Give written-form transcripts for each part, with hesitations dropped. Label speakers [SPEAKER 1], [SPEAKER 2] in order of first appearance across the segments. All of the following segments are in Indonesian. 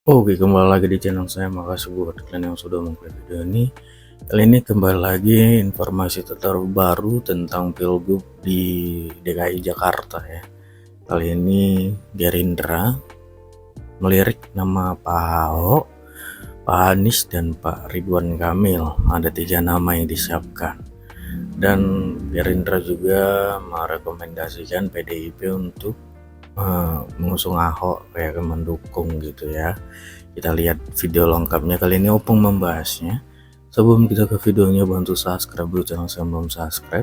[SPEAKER 1] Oke, kembali lagi di channel saya. Makasih buat kalian yang sudah mengklik video ini. Kali ini kembali lagi informasi terbaru tentang Pilgub di DKI Jakarta ya. Kali ini Gerindra melirik nama Pak Ahok, Pak Anies, dan Pak Ridwan Kamil. Ada 3 nama yang disiapkan. Dan Gerindra juga merekomendasikan PDIP untuk mengusung Ahok, kayak mendukung gitu ya. Kita lihat video lengkapnya kali ini. Opung membahasnya. Sebelum kita ke videonya, bantu subscribe dulu channel saya belum subscribe.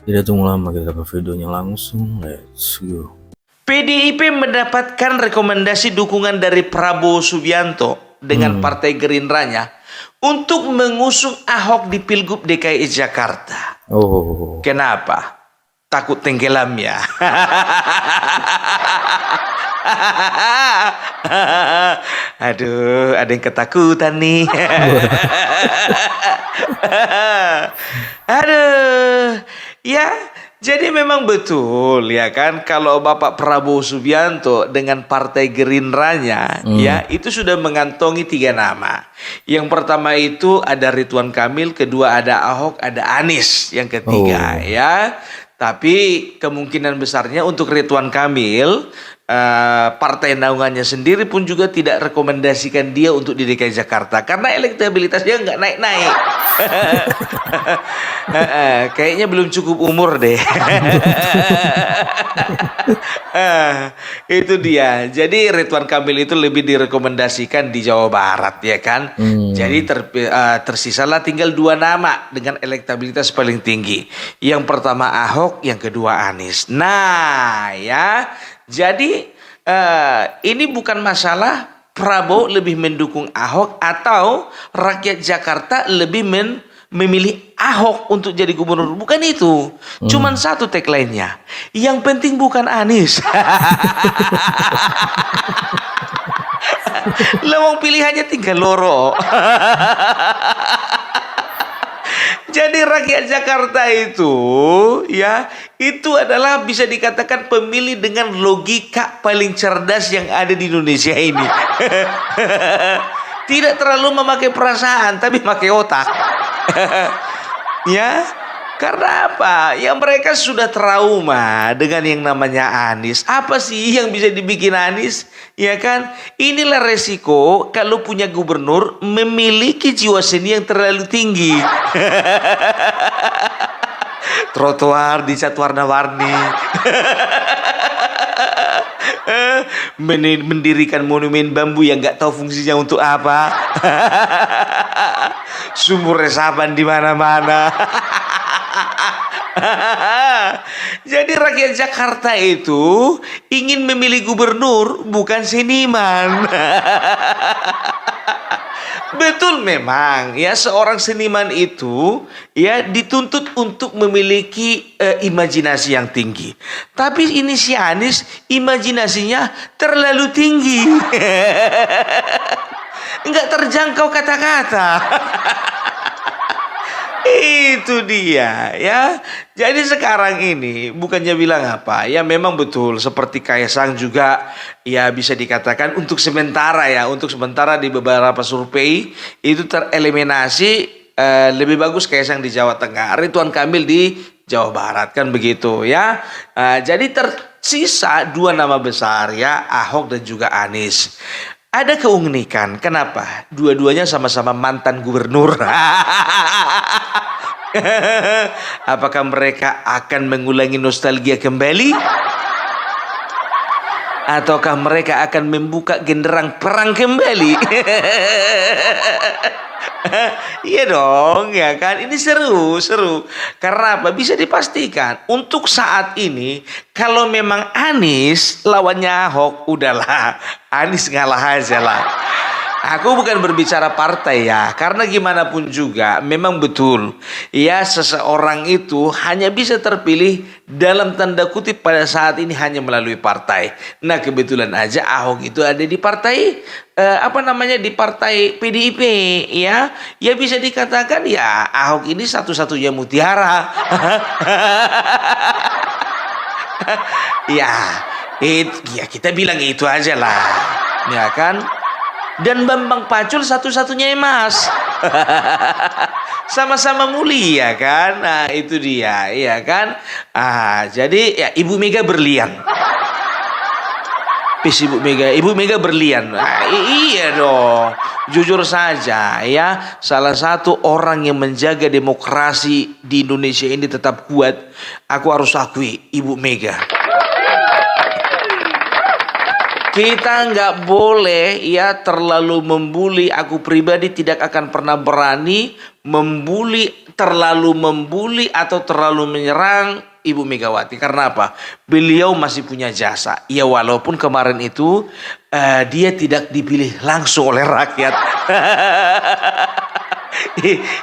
[SPEAKER 1] Tidak tunggu lama, kita ke videonya langsung. Let's go.
[SPEAKER 2] PDIP mendapatkan rekomendasi dukungan dari Prabowo Subianto dengan Partai Gerindranya untuk mengusung Ahok di Pilgub DKI Jakarta.
[SPEAKER 1] Oh,
[SPEAKER 2] Kenapa? Takut tenggelam ya. Aduh, ada yang ketakutan nih. Aduh, ya. Jadi memang betul ya kan, kalau Bapak Prabowo Subianto dengan Partai Gerindranya ya itu sudah mengantongi 3 nama. Yang pertama itu ada Ridwan Kamil, kedua ada Ahok, ada Anies yang ketiga ya. Tapi kemungkinan besarnya untuk Ridwan Kamil, partai naungannya sendiri pun juga tidak rekomendasikan dia untuk di DKI Jakarta karena elektabilitasnya nggak naik-naik. Kayaknya belum cukup umur deh. Itu dia. Jadi Ridwan Kamil itu lebih direkomendasikan di Jawa Barat ya kan. Jadi tersisalah tinggal 2 nama dengan elektabilitas paling tinggi. Yang pertama Ahok, yang kedua Anies. Nah ya, jadi ini bukan masalah Prabowo lebih mendukung Ahok atau rakyat Jakarta lebih memilih Ahok untuk jadi gubernur. Bukan itu. Cuman satu tagline-nya. Yang penting bukan Anies. Lewang pilihannya tinggal loro. Jadi rakyat Jakarta itu ya, itu adalah bisa dikatakan pemilih dengan logika paling cerdas yang ada di Indonesia ini. Tidak terlalu memakai perasaan tapi pakai otak. Ya, karena apa? Ya mereka sudah trauma dengan yang namanya Anies. Apa sih yang bisa dibikin Anies? Ya kan? Inilah resiko kalau punya gubernur memiliki jiwa seni yang terlalu tinggi. Trotoar dicat warna-warni. Mendirikan monumen bambu yang nggak tahu fungsinya untuk apa. Sumur resapan di mana-mana. Jadi rakyat Jakarta itu ingin memilih gubernur, bukan seniman. Betul memang ya, seorang seniman itu ya dituntut untuk memiliki imajinasi yang tinggi. Tapi ini si Anies imajinasinya terlalu tinggi. Enggak terjangkau kata-kata. Itu dia ya. Jadi sekarang ini bukannya bilang apa ya, memang betul seperti Kaisang juga ya, bisa dikatakan untuk sementara ya, untuk sementara di beberapa survei itu tereliminasi. Lebih bagus Kaisang di Jawa Tengah, Ridwan Kamil di Jawa Barat, kan begitu ya. Jadi tersisa 2 nama besar ya, Ahok dan juga Anies. Ada keunikan, kenapa? Dua-duanya sama-sama mantan gubernur. Apakah mereka akan mengulangi nostalgia kembali? Ataukah mereka akan membuka genderang perang kembali? Iya dong, ya kan? Ini seru. Karena apa? Bisa dipastikan untuk saat ini kalau memang Anies lawannya Ahok, udahlah Anies ngalah aja lah. Aku bukan berbicara partai ya, karena gimana pun juga memang betul ya, seseorang itu hanya bisa terpilih dalam tanda kutip pada saat ini hanya melalui partai. Nah kebetulan aja Ahok itu ada di partai di partai PDIP ya. Ya bisa dikatakan ya Ahok ini satu-satunya mutiara. Ya, ya kita bilang itu aja lah, ya kan? dan Bambang Pacul satu-satunya emas. Sama-sama mulia kan. Nah itu dia, ya kan. Jadi ya Ibu Mega berlian. Ibu Mega berlian. Iya dong. Jujur saja ya, salah satu orang yang menjaga demokrasi di Indonesia ini tetap kuat, aku harus akui Ibu Mega. Kita nggak boleh ya terlalu membuli. Aku pribadi tidak akan pernah berani terlalu membuli atau terlalu menyerang Ibu Megawati. Karena apa? Beliau masih punya jasa. Ya walaupun kemarin itu dia tidak dipilih langsung oleh rakyat.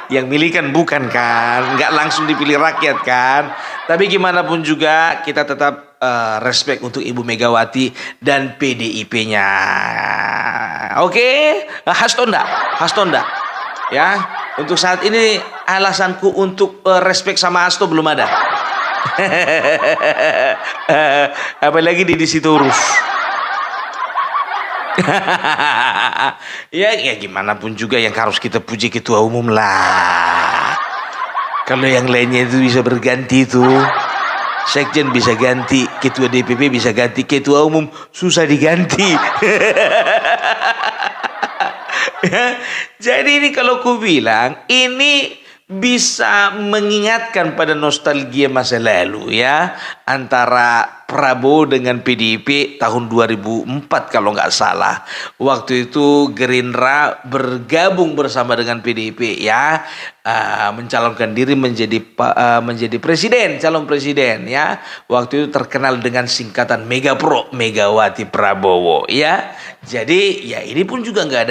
[SPEAKER 2] Yang milih kan bukan kan, nggak langsung dipilih rakyat kan. Tapi gimana pun juga kita tetap respect untuk Ibu Megawati dan PDIP-nya. Oke, Hastonda. Ya, untuk saat ini alasanku untuk respect sama Hasto belum ada. Apalagi di Sitorus. ya gimana pun juga yang harus kita puji ketua umum lah. Kalau yang lainnya itu bisa berganti tuh. Sekjen bisa ganti, ketua DPP bisa ganti, ketua umum susah diganti. Jadi ini kalau ku bilang ini bisa mengingatkan pada nostalgia masa lalu ya, antara Prabowo dengan PDIP tahun 2004 kalau nggak salah. Waktu itu Gerindra bergabung bersama dengan PDIP ya, mencalonkan diri menjadi presiden, calon presiden ya. Waktu itu terkenal dengan singkatan Megapro, Megawati Prabowo ya. Jadi ya ini pun juga nggak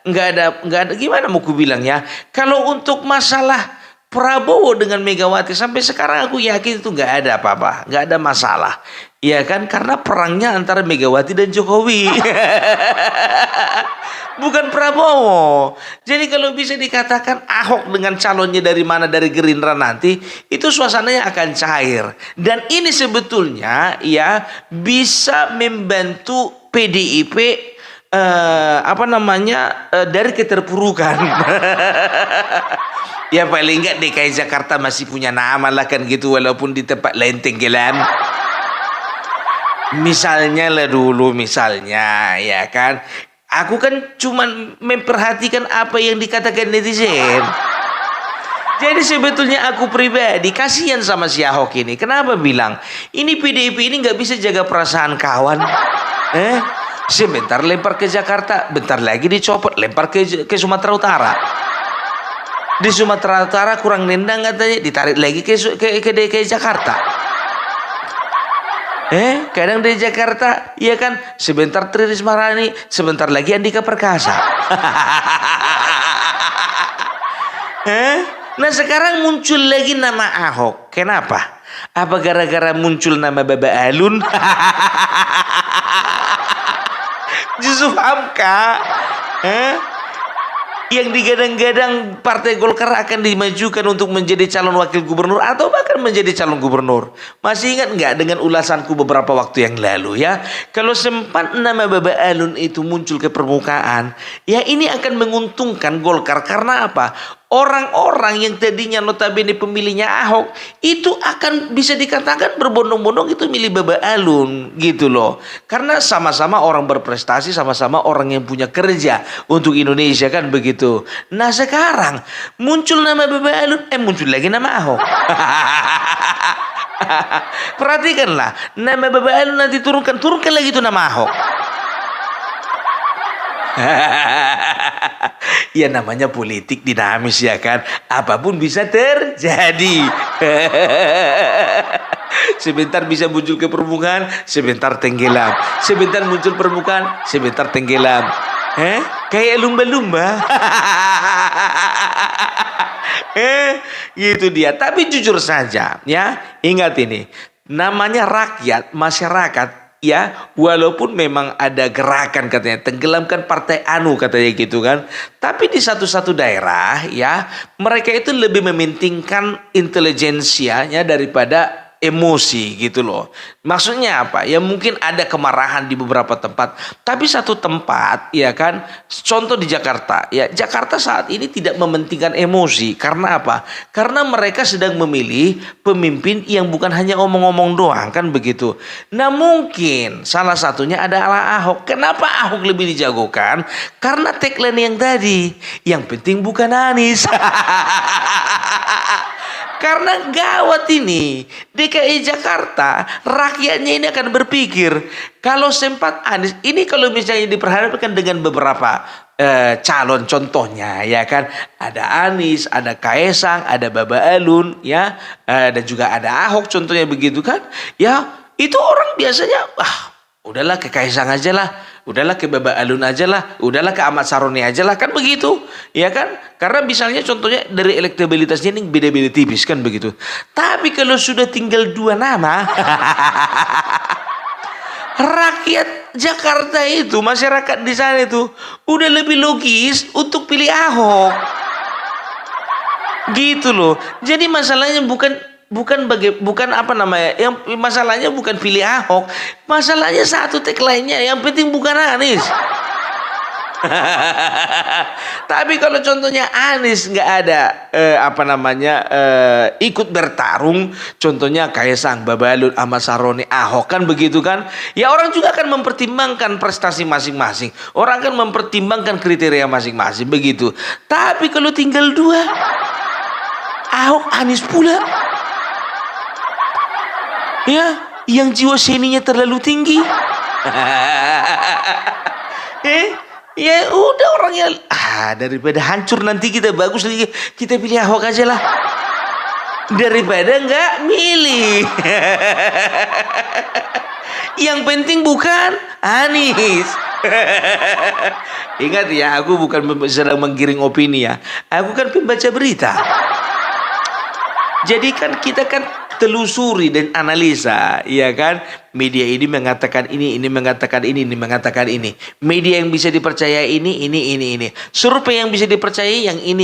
[SPEAKER 2] ada gimana mau ku bilang ya. Kalau untuk masalah Prabowo dengan Megawati sampai sekarang aku yakin itu nggak ada apa-apa, nggak ada masalah. Ya kan, karena perangnya antara Megawati dan Jokowi. Bukan Prabowo. Jadi kalau bisa dikatakan Ahok dengan calonnya dari mana, dari Gerindra nanti, itu suasananya akan cair. Dan ini sebetulnya ya bisa membantu PDIP dari keterpurukan. Ya paling enggak DKI Jakarta masih punya nama lah kan gitu, walaupun di tempat lain tenggelam. Misalnya ya kan, aku kan cuman memperhatikan apa yang dikatakan netizen. Jadi sebetulnya aku pribadi kasihan sama si Ahok ini. Kenapa bilang ini PDIP ini nggak bisa jaga perasaan kawan? Sebentar lempar ke Jakarta, bentar lagi dicopot, lempar ke Sumatera Utara. Di Sumatera Utara kurang nendang katanya, ditarik lagi ke DKI Jakarta. Kadang di Jakarta, iya kan, sebentar Tri Risma Maharani, sebentar lagi Andika Perkasa. Nah sekarang muncul lagi nama Ahok. Kenapa? Apa gara-gara muncul nama Baba Alun? Yusuf Hamka. Yang digadang-gadang Partai Golkar akan dimajukan untuk menjadi calon wakil gubernur atau bahkan menjadi calon gubernur. Masih ingat nggak dengan ulasanku beberapa waktu yang lalu ya? Kalau sempat nama Baba Alun itu muncul ke permukaan, ya ini akan menguntungkan Golkar. Karena apa? Orang-orang yang tadinya notabene pemilihnya Ahok itu akan bisa dikatakan berbondong-bondong itu milih Baba Alun gitu loh. Karena sama-sama orang berprestasi, sama-sama orang yang punya kerja untuk Indonesia kan begitu. Nah sekarang muncul nama Baba Alun, muncul lagi nama Ahok. Perhatikanlah, nama Baba Alun nanti turunkan lagi itu nama Ahok. Ya namanya politik dinamis ya kan, apapun bisa terjadi. Sebentar bisa muncul ke permukaan, sebentar tenggelam. Sebentar muncul permukaan, sebentar tenggelam. Kayak lumba-lumba. Gitu dia. Tapi jujur saja ya, ingat ini, namanya rakyat, masyarakat. Ya, walaupun memang ada gerakan katanya tenggelamkan partai anu katanya gitu kan. Tapi di satu daerah ya, mereka itu lebih mementingkan intelijensianya daripada emosi gitu loh. Maksudnya apa? Ya mungkin ada kemarahan di beberapa tempat, tapi satu tempat ya kan, contoh di Jakarta. Ya, Jakarta saat ini tidak mementingkan emosi. Karena apa? Karena mereka sedang memilih pemimpin yang bukan hanya omong-omong doang, kan begitu. Nah, mungkin salah satunya adalah Ahok. Kenapa Ahok lebih dijagokan? Karena tagline yang tadi, yang penting bukan Anies. Karena gawat ini, DKI Jakarta, rakyatnya ini akan berpikir, kalau sempat Anies, ini kalau misalnya diperhadapkan dengan beberapa calon contohnya, ya kan, ada Anies, ada Kaesang, ada Baba Alun, ya, dan juga ada Ahok, contohnya begitu kan, ya, itu orang biasanya, udahlah ke Kaesang aja lah, udahlah ke Baba Alun aja lah, udahlah ke Ahmad Saroni aja lah, kan begitu, ya kan? Karena misalnya contohnya dari elektabilitasnya ini beda-beda tipis, kan begitu. Tapi kalau sudah tinggal 2 nama, rakyat Jakarta itu, masyarakat di sana itu udah lebih logis untuk pilih Ahok, gitu loh. Jadi masalahnya bukan apa namanya, yang masalahnya bukan pilih Ahok, masalahnya satu tagline-nya, yang penting bukan Anies. Tapi kalau contohnya Anies nggak ada ikut bertarung, contohnya Kaesang, Baba Alun, Ahmad Saroni, Ahok, kan begitu kan, ya orang juga akan mempertimbangkan prestasi masing-masing, orang akan mempertimbangkan kriteria masing-masing, begitu. Tapi kalau tinggal 2, Ahok Anies pula, ya, yang jiwa seninya terlalu tinggi. Ya udah, orangnya daripada hancur nanti kita, bagus lagi kita pilih Ahok aja lah, daripada nggak milih. Yang penting bukan Anies. Ingat ya, aku bukan sedang menggiring opini ya, aku kan pembaca berita. Jadi kan kita kan telusuri dan analisa, ya kan? Media ini mengatakan ini mengatakan ini mengatakan ini. Media yang bisa dipercaya ini. Survei yang bisa dipercaya yang ini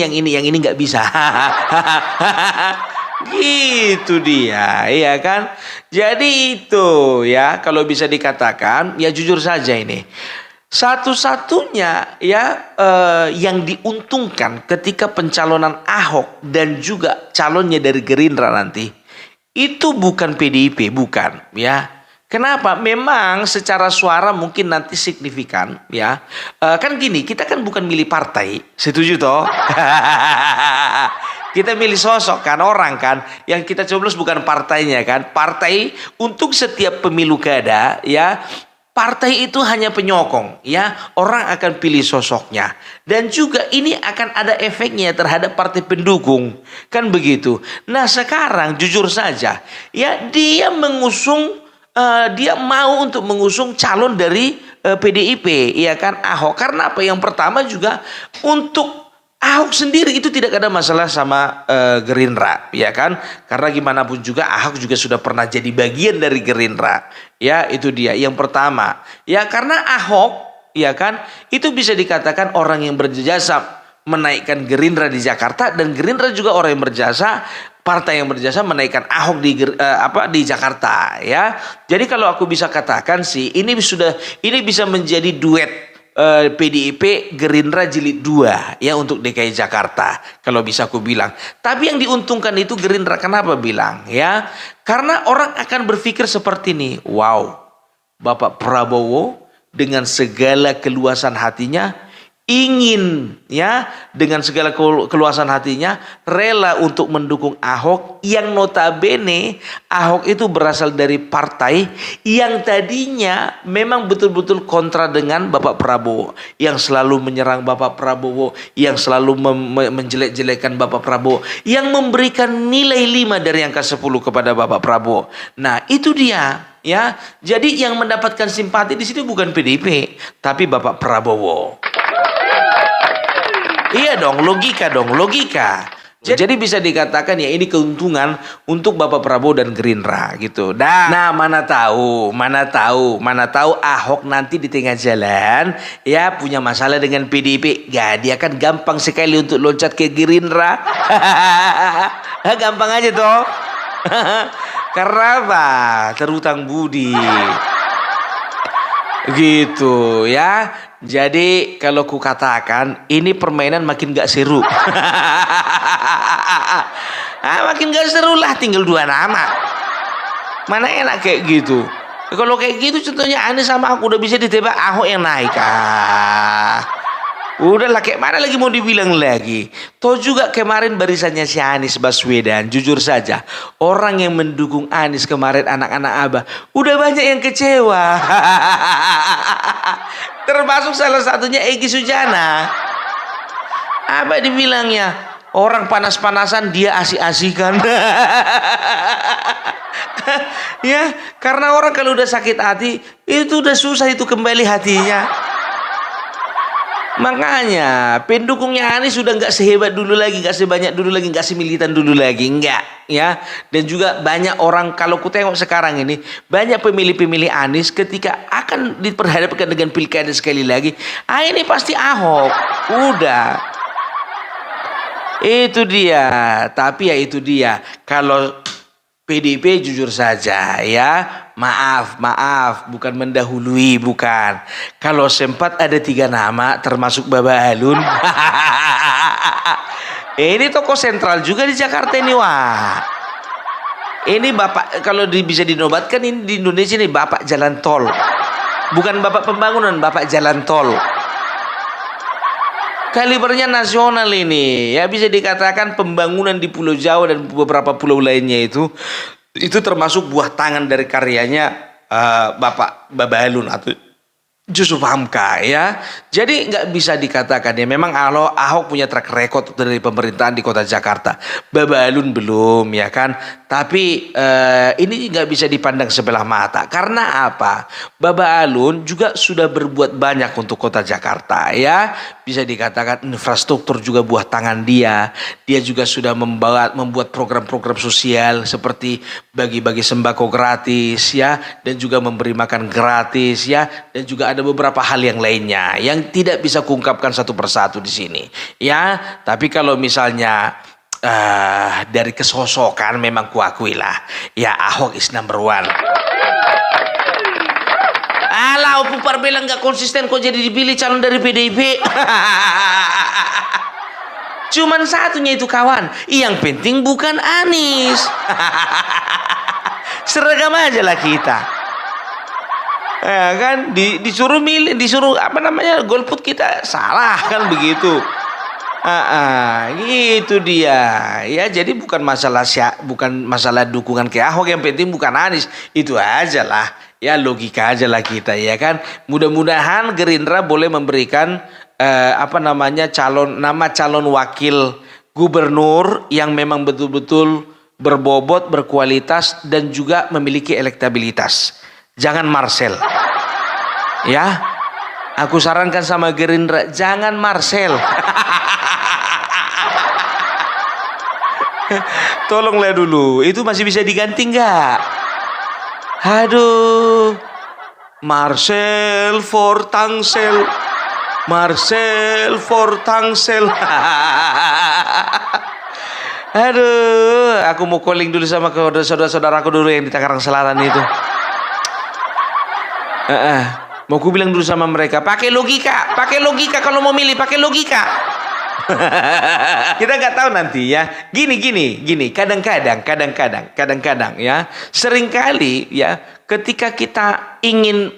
[SPEAKER 2] nggak bisa. Gitu dia, ya kan? Jadi itu ya, kalau bisa dikatakan ya jujur saja ini. Satu-satunya ya yang diuntungkan ketika pencalonan Ahok dan juga calonnya dari Gerindra nanti itu bukan PDIP, bukan ya. Kenapa? Memang secara suara mungkin nanti signifikan ya. Kan gini, kita kan bukan milih partai, setuju toh? Kita milih sosok kan, orang kan, yang kita coblos bukan partainya kan. Partai untuk setiap pemilu kada ya. Partai itu hanya penyokong ya, orang akan pilih sosoknya, dan juga ini akan ada efeknya terhadap partai pendukung, kan begitu. Nah sekarang jujur saja ya, dia mau untuk mengusung calon dari PDIP, ya kan, Ahok. Karena apa? Yang pertama juga untuk Ahok sendiri itu tidak ada masalah sama Gerindra, ya kan? Karena gimana pun juga Ahok juga sudah pernah jadi bagian dari Gerindra. Ya, itu dia yang pertama. Ya, karena Ahok, ya kan, itu bisa dikatakan orang yang berjasa menaikkan Gerindra di Jakarta, dan Gerindra juga orang yang berjasa, partai yang berjasa menaikkan Ahok di Jakarta, ya. Jadi kalau aku bisa katakan sih, ini bisa menjadi duet PDIP Gerindra jilid 2 ya untuk DKI Jakarta, kalau bisa aku bilang. Tapi yang diuntungkan itu Gerindra. Kenapa bilang ya? Karena orang akan berpikir seperti ini, wow, Bapak Prabowo dengan segala keluasan hatinya ingin ya, dengan segala keluasan hatinya rela untuk mendukung Ahok, yang notabene Ahok itu berasal dari partai yang tadinya memang betul-betul kontra dengan Bapak Prabowo, yang selalu menyerang Bapak Prabowo, yang selalu menjelek-jelekan Bapak Prabowo, yang memberikan nilai 5 dari angka 10 kepada Bapak Prabowo. Nah itu dia ya, jadi yang mendapatkan simpati di sini bukan PDIP tapi Bapak Prabowo. Iya dong, logika. Jadi bisa dikatakan ya, ini keuntungan untuk Bapak Prabowo dan Gerindra gitu. Nah, mana tahu Ahok nanti di tengah jalan ya punya masalah dengan PDIP. Dia kan gampang sekali untuk loncat ke Gerindra. Gampang aja toh. Karena apa? Terutang budi. Gitu ya. Jadi kalau ku katakan ini permainan makin gak seru. Makin gak seru lah, tinggal 2 nama. Mana enak kayak gitu. Kalau kayak gitu contohnya Anies sama aku udah bisa ditebak, Ahok yang naik. Udahlah, kayak mana lagi mau dibilang lagi. Toh juga kemarin barisannya si Anies Baswedan, jujur saja orang yang mendukung Anies kemarin, anak-anak Abah udah banyak yang kecewa. Termasuk salah satunya Egy Sujana. Apa dibilangnya? Orang panas-panasan dia asik-asikan. Ya, karena orang kalau udah sakit hati itu udah susah itu kembali hatinya. Makanya pendukungnya Anies sudah nggak sehebat dulu lagi, nggak sebanyak dulu lagi, nggak semilitan dulu lagi, enggak ya. Dan juga banyak orang, kalau ku tengok sekarang ini banyak pemilih-pemilih Anies ketika akan diperhadapkan dengan pilkada sekali lagi, ini pasti Ahok. Udah. Itu dia. Tapi ya itu dia. Kalau PDIP jujur saja ya, maaf, bukan mendahului, bukan. Kalau sempat ada 3 nama termasuk Baba Alun. Ini tokoh sentral juga di Jakarta ini, wah. Ini bapak, kalau bisa dinobatkan ini di Indonesia ini bapak jalan tol. Bukan bapak pembangunan, bapak jalan tol. Kalibernya nasional ini, ya bisa dikatakan pembangunan di Pulau Jawa dan beberapa pulau lainnya itu termasuk buah tangan dari karyanya Bapak Babalun atau Yusuf Hamka ya. Jadi nggak bisa dikatakan ya, memang Ahok punya track record dari pemerintahan di kota Jakarta, Babalun belum ya kan. Tapi ini nggak bisa dipandang sebelah mata. Karena apa? Babalun juga sudah berbuat banyak untuk kota Jakarta ya. Bisa dikatakan infrastruktur juga buah tangan dia. Dia juga sudah membuat program-program sosial seperti bagi-bagi sembako gratis ya, dan juga memberi makan gratis ya, dan juga ada beberapa hal yang lainnya yang tidak bisa kuungkapkan satu persatu di sini ya. Tapi kalau misalnya dari kesosokan memang kuakui lah ya, Ahok is number 1. Alah, Opupar bilang gak konsisten kok jadi dipilih calon dari PDIP. Cuman satunya itu kawan, yang penting bukan Anies. Seragam aja lah kita. Ya kan, disuruh milih, disuruh apa namanya, golput kita salah kan begitu. Gitu dia. Ya, jadi bukan masalah dukungan ke Ahok, yang penting bukan Anies. Itu aja lah. Ya, logika aja lah kita ya kan. Mudah-mudahan Gerindra boleh memberikan calon wakil gubernur yang memang betul-betul berbobot, berkualitas, dan juga memiliki elektabilitas. Jangan Marcel. Ya. Aku sarankan sama Gerindra, jangan Marcel. Tolonglah dulu, itu masih bisa diganti nggak? Aduh, Marcel for Tangsel, Marcel for Tangsel. Aduh, aku mau calling dulu sama saudara-saudaraku dulu yang di Tangerang Selatan itu. Mau ku bilang dulu sama mereka, pakai logika kalau mau milih, pakai logika. Kita nggak tahu nanti ya. Gini. Kadang-kadang ya. Seringkali ya, ketika kita ingin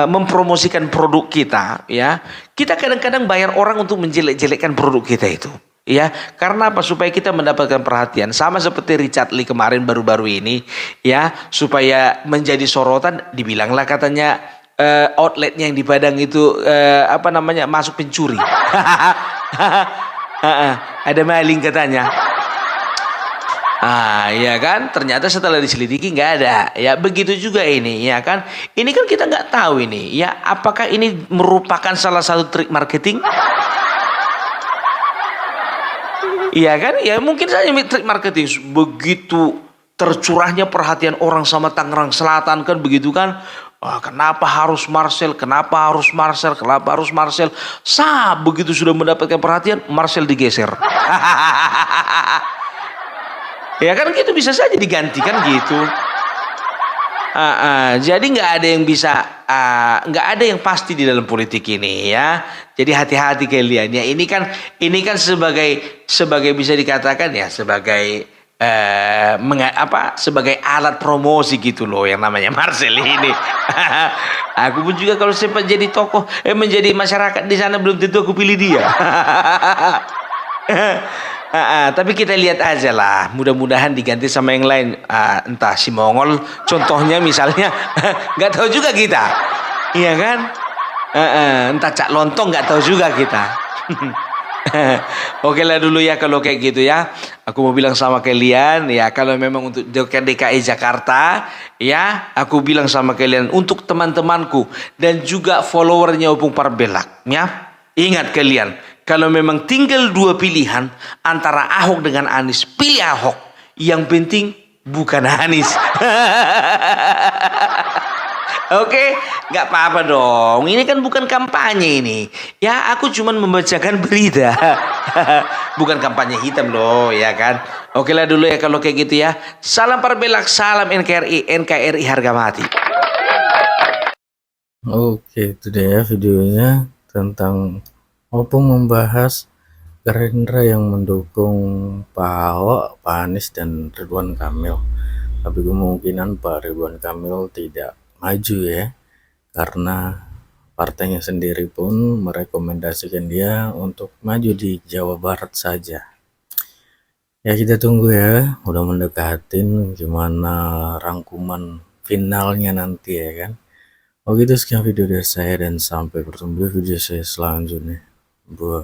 [SPEAKER 2] mempromosikan produk kita ya, kita kadang-kadang bayar orang untuk menjelek-jelekkan produk kita itu. Ya, karena apa? Supaya kita mendapatkan perhatian. Sama seperti Richard Lee kemarin baru-baru ini ya, supaya menjadi sorotan, dibilanglah katanya outletnya yang di Padang itu masuk pencuri. Ada maling katanya. Ya kan, ternyata setelah diselidiki nggak ada. Ya begitu juga ini ya kan. Ini kan kita nggak tahu ini ya, apakah ini merupakan salah satu trik marketing? Iya kan, ya mungkin saja trik marketing. Begitu tercurahnya perhatian orang sama Tangerang Selatan kan begitu kan. Kenapa harus Marcel? Begitu sudah mendapatkan perhatian, Marcel digeser. Ya kan gitu bisa saja digantikan gitu. Jadi nggak ada yang bisa, nggak ada yang pasti di dalam politik ini ya. Jadi hati-hati kalian ya. Ini kan sebagai bisa dikatakan ya sebagai sebagai alat promosi gitu loh yang namanya Marcel ini. Aku pun juga kalau sempat jadi tokoh menjadi masyarakat di sana belum tentu aku pilih dia. Tapi kita lihat aja lah, mudah-mudahan diganti sama yang lain. Entah si Mongol, contohnya misalnya, nggak tahu juga kita, iya kan? Entah Cak Lontong nggak tahu juga kita. Oke lah dulu ya kalau kayak gitu ya. Aku mau bilang sama kalian ya kalau memang untuk DKI Jakarta ya aku bilang sama kalian untuk teman-temanku dan juga followernya Opung Parbelak ya. Ingat kalian kalau memang tinggal dua pilihan antara Ahok dengan Anies pilih Ahok. Yang penting bukan Anies. Oke, nggak apa-apa dong. Ini kan bukan kampanye ini. Ya, aku cuman membacakan berita. Bukan kampanye hitam loh, ya kan? Oke lah dulu ya kalau kayak gitu ya. Salam Parbelak, salam NKRI, NKRI harga mati.
[SPEAKER 1] Oke, itu dia ya videonya tentang Opung membahas Gerindra yang mendukung Pak Ahok, Pak Anies, dan Ridwan Kamil. Tapi kemungkinan Pak Ridwan Kamil tidak maju ya, karena partainya sendiri pun merekomendasikan dia untuk maju di Jawa Barat saja. Ya kita tunggu ya, udah mendekatin gimana rangkuman finalnya nanti ya kan. Oke itu sekian video dari saya dan sampai bertemu di video saya selanjutnya. Buat